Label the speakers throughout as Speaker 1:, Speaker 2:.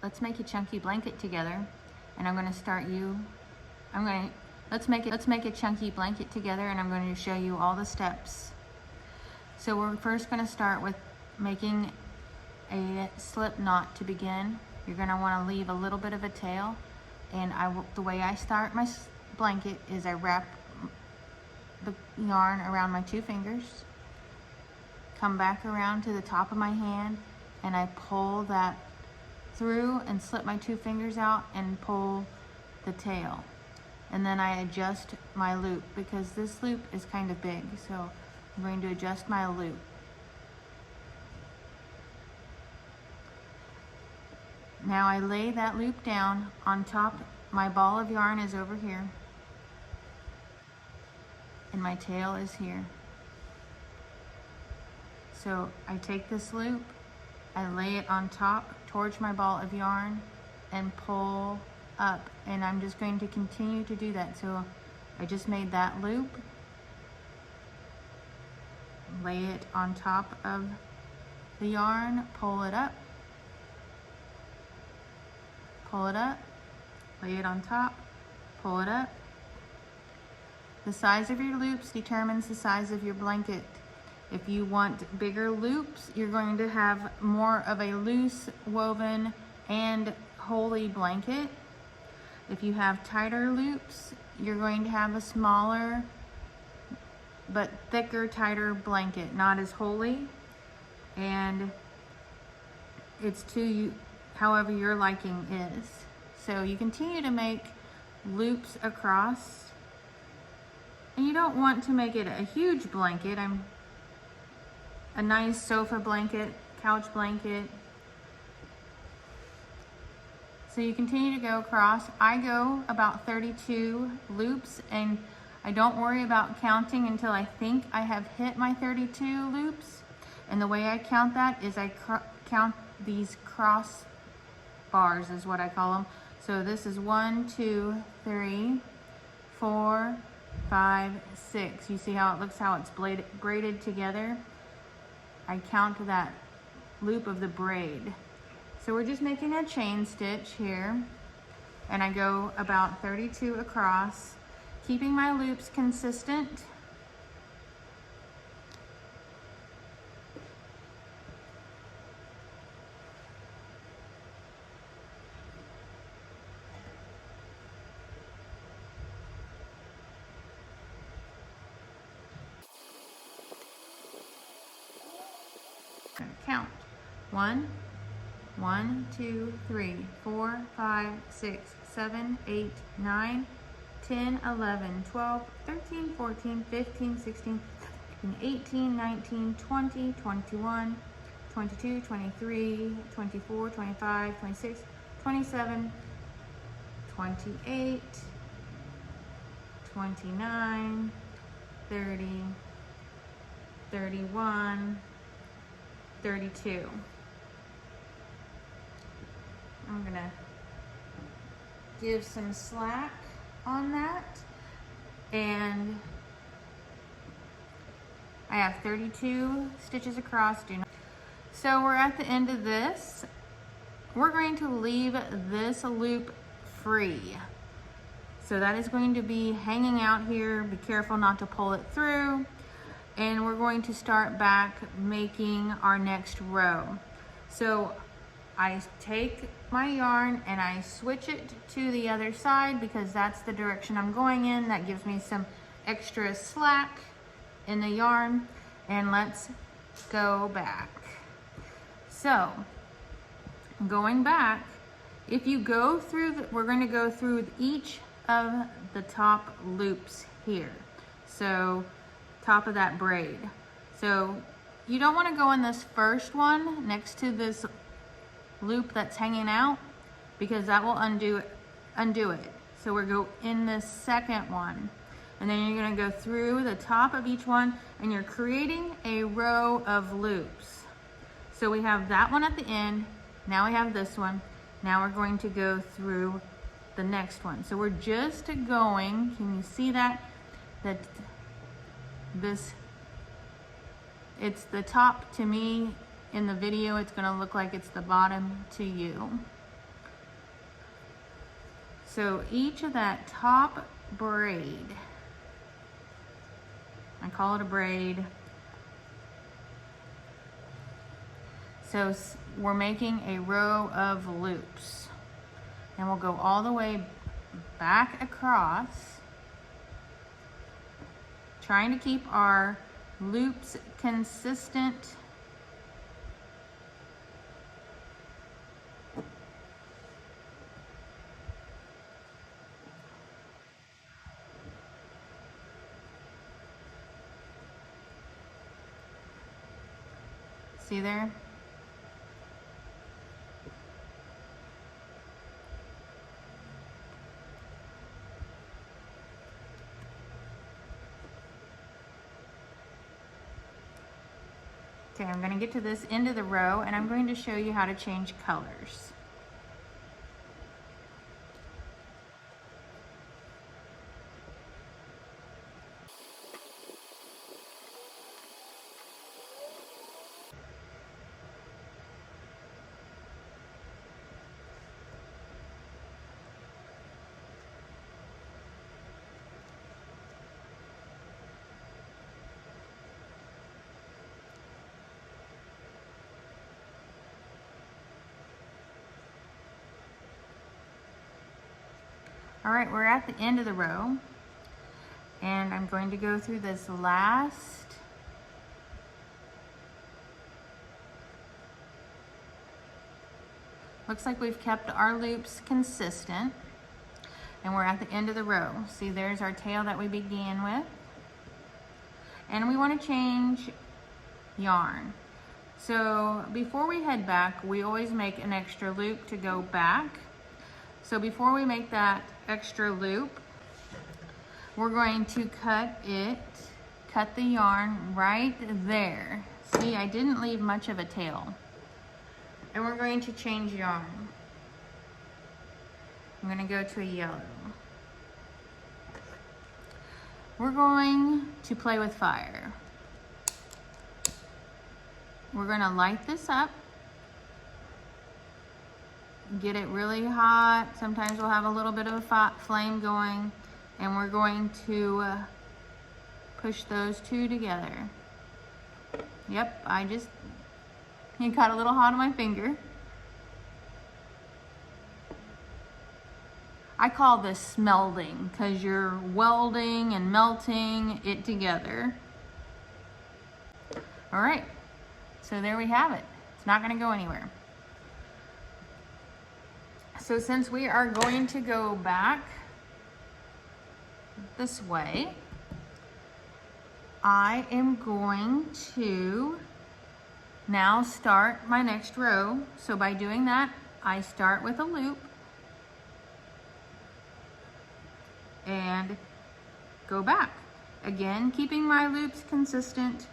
Speaker 1: let's make a chunky blanket together. And I'm gonna start you, let's make a chunky blanket together, and I'm going to show you all the steps. So we're first gonna start with making a slip knot to begin. You're gonna wanna leave a little bit of a tail, and the way I start my blanket is I wrap the yarn around my 2 fingers, come back around to the top of my hand, and I pull that through and slip my 2 fingers out and pull the tail. And then I adjust my loop because this loop is kind of big, so I'm going to adjust my loop. Now I lay that loop down on top. My ball of yarn is over here, and my tail is here. So I take this loop, I lay it on top towards my ball of yarn and pull up, and I'm just going to continue to do that. So I just made that loop, lay it on top of the yarn, pull it up, lay it on top, pull it up. The size of your loops determines the size of your blanket. If you want bigger loops, you're going to have more of a loose woven and holey blanket. If you have tighter loops, you're going to have a smaller but thicker, tighter blanket, not as holey. And it's to you, however your liking is. So you continue to make loops across, and you don't want to make it a huge blanket. A nice sofa blanket, couch blanket. So you continue to go across. I go about 32 loops, and I don't worry about counting until I think I have hit my 32 loops. And the way I count that is I count these cross bars is what I call them. So this is 1, 2, 3, 4, 5, 6. You see how it looks, how it's braided together? I count that loop of the braid. So we're just making a chain stitch here, and I go about 32 across, keeping my loops consistent. Count. 1, 2, 3, 4, 5, 6, 7, 8, 9, 10, 11, 12, 13, 14, 15, 16, 18, 19, 20, 21, 22, 23, 24, 25, 26, 27, 28, 29, 30, 31, 32. I'm gonna give some slack on that, and I have 32 stitches across. So we're at the end of this. We're going to leave this loop free. So that is going to be hanging out here. Be careful not to pull it through. And we're going to start back making our next row. So I take my yarn and I switch it to the other side because that's the direction I'm going in. That gives me some extra slack in the yarn. And let's go back. So going back, if you go through, we're going to go through each of the top loops here. So top of that braid. So you don't want to go in this first one next to this loop that's hanging out because that will undo it. So we're go in this second one, and then you're going to go through the top of each one, and you're creating a row of loops. So we have that one at the end. Now we have this one. Now we're going to go through the next one. So we're just going, can you see that? It's the top to me. In the video, it's going to look like it's the bottom to you. So each of that top braid, I call it a braid. So we're making a row of loops, and we'll go all the way back across, trying to keep our loops consistent. See there? Okay, I'm going to get to this end of the row and I'm going to show you how to change colors. All right, we're at the end of the row, and I'm going to go through this last looks like we've kept our loops consistent, and we're at the end of the row. See, there's our tail that we began with, and we want to change yarn. So before we head back, we always make an extra loop to go back. So before we make that extra loop, we're going to cut the yarn right there. See, I didn't leave much of a tail. And we're going to change yarn. I'm going to go to a yellow. We're going to play with fire. We're going to light this up. Get it really hot. Sometimes we'll have a little bit of a flame going, and we're going to push those two together. Yep, it got a little hot on my finger. I call this smelding because you're welding and melting it together. All right, so there we have it. It's not going to go anywhere. So since we are going to go back this way, I am going to now start my next row. So by doing that, I start with a loop and go back. Again, keeping my loops consistent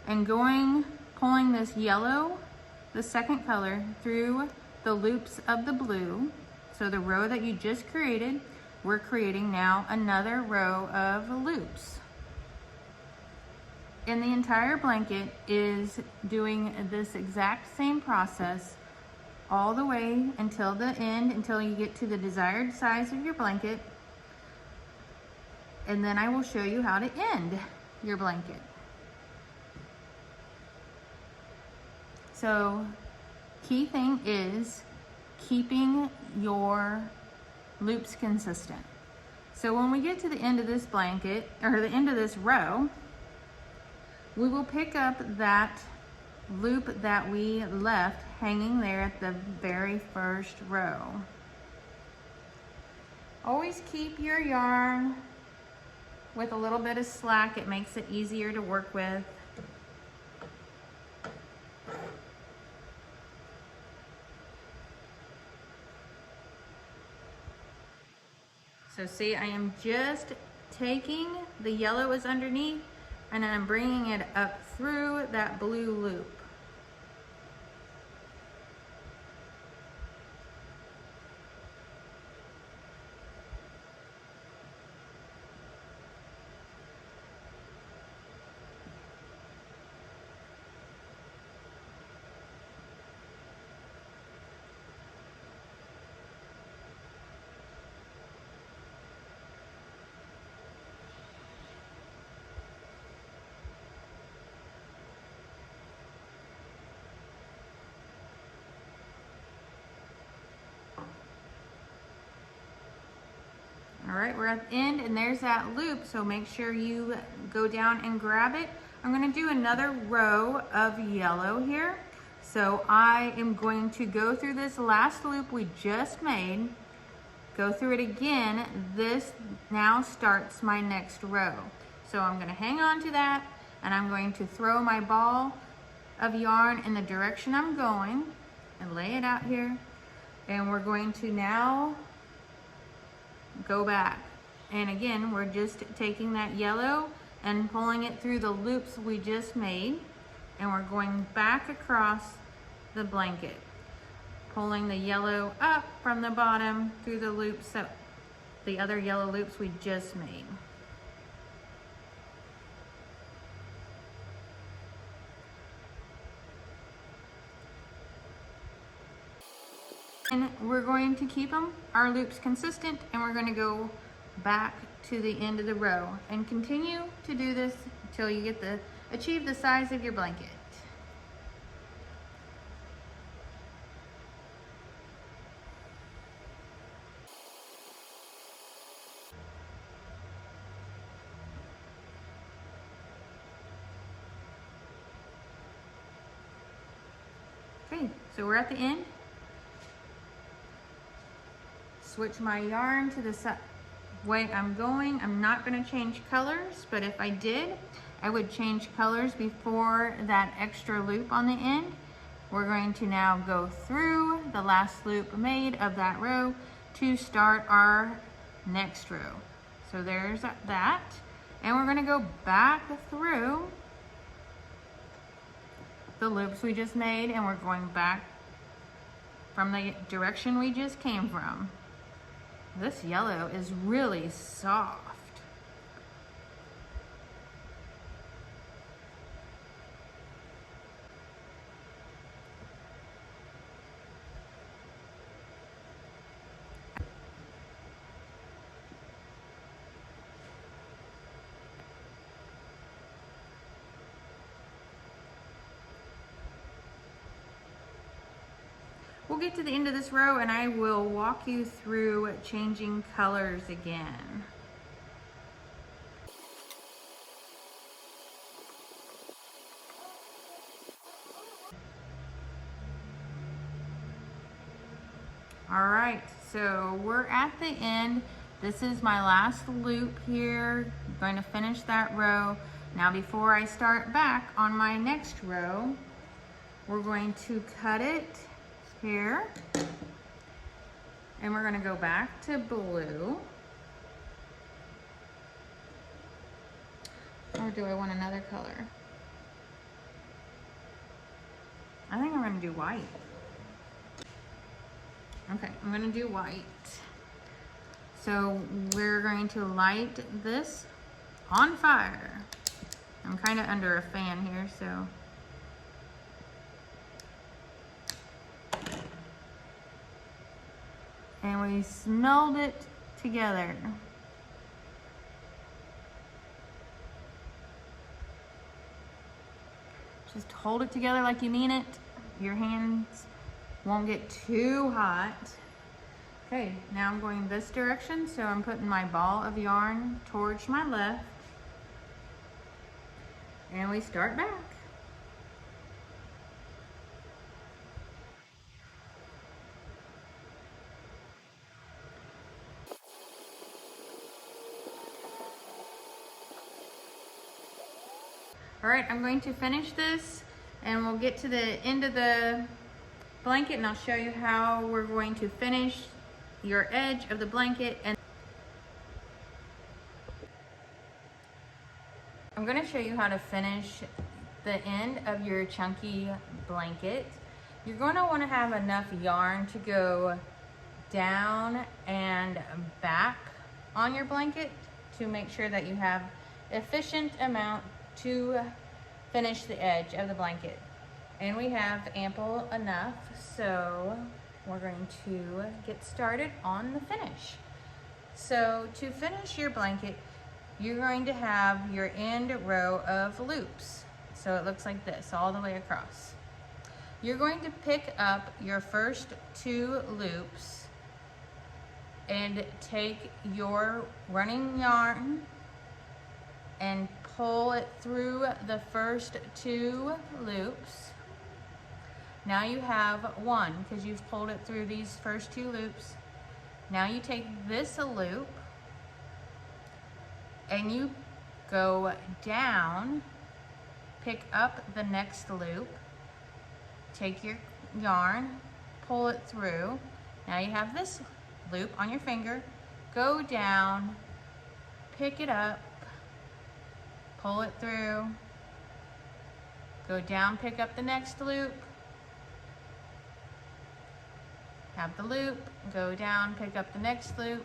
Speaker 1: and pulling this yellow, the second color, through the loops of the blue. So the row that you just created, we're creating now another row of loops. And the entire blanket is doing this exact same process all the way until the end, until you get to the desired size of your blanket. And then I will show you how to end your blanket. So, key thing is keeping your loops consistent. So when we get to the end of this blanket, or the end of this row, we will pick up that loop that we left hanging there at the very first row. Always keep your yarn with a little bit of slack. It makes it easier to work with. So see, I am just taking the yellow is underneath, and then I'm bringing it up through that blue loop. right, we're at the end and there's that loop, so make sure you go down and grab it. I'm gonna do another row of yellow here. So I am going to go through this last loop we just made, go through it again. This now starts my next row. So I'm gonna hang on to that and I'm going to throw my ball of yarn in the direction I'm going and lay it out here. And we're going to now go back. And again, we're just taking that yellow and pulling it through the loops we just made. And we're going back across the blanket, pulling the yellow up from the bottom through the loops, so the other yellow loops we just made. And we're going to keep our loops consistent, and we're going to go back to the end of the row and continue to do this until you get achieve the size of your blanket. Okay, so we're at the end. Switch my yarn to the way I'm going. I'm not going to change colors, but if I did, I would change colors before that extra loop on the end. We're going to now go through the last loop made of that row to start our next row. So there's that. And we're going to go back through the loops we just made, and we're going back from the direction we just came from. This yellow is really soft. We'll get to the end of this row and I will walk you through changing colors again. All right, so we're at the end. This is my last loop here. I'm going to finish that row. Now before I start back on my next row, we're going to cut it here, and we're going to go back to blue. Or do I want another color? I think I'm going to do white. Okay, I'm going to do white. So we're going to light this on fire. I'm kind of under a fan here, so. And we smelled it together. Just hold it together like you mean it. Your hands won't get too hot. Okay, now I'm going this direction, so I'm putting my ball of yarn towards my left. And we start back. All right, I'm going to finish this and we'll get to the end of the blanket and I'll show you how we're going to finish your edge of the blanket. And I'm going to show you how to finish the end of your chunky blanket. You're going to want to have enough yarn to go down and back on your blanket to make sure that you have efficient amount to finish the edge of the blanket. And we have ample enough, so we're going to get started on the finish. So to finish your blanket, you're going to have your end row of loops. So it looks like this all the way across. You're going to pick up your first 2 loops and take your running yarn and pull it through the first 2 loops. Now you have 1 because you've pulled it through these first 2 loops. Now you take this loop and you go down, pick up the next loop, take your yarn, pull it through. Now you have this loop on your finger, go down, pick it up, pull it through, go down, pick up the next loop, have the loop, go down, pick up the next loop,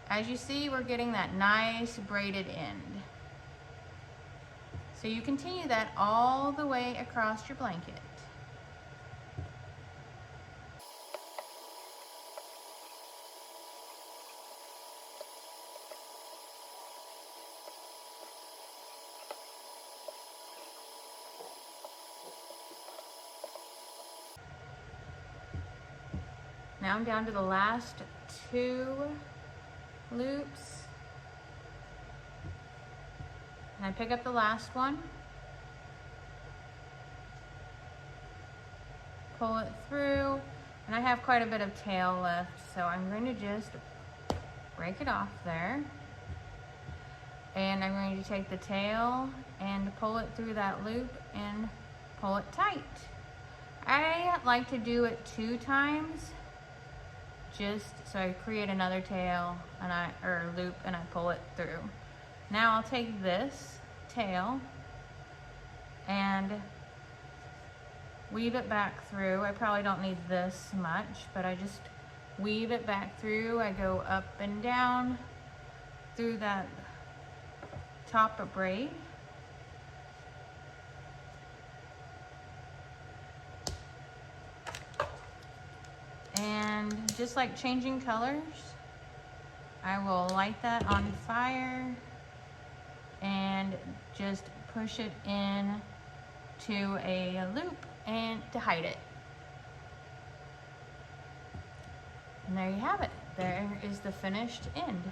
Speaker 1: as you see, we're getting that nice braided end. So you continue that all the way across your blanket. Now I'm down to the last 2 loops. And I pick up the last one, pull it through, and I have quite a bit of tail left, so I'm going to just break it off there. And I'm going to take the tail and pull it through that loop and pull it tight. I like to do it 2 times, just so I create another tail and or loop and I pull it through. Now I'll take this tail and weave it back through. I probably don't need this much, but I just weave it back through. I go up and down through that top of braid. And just like changing colors, I will light that on fire and just push it in to a loop and to hide it. And there you have it. There is the finished end.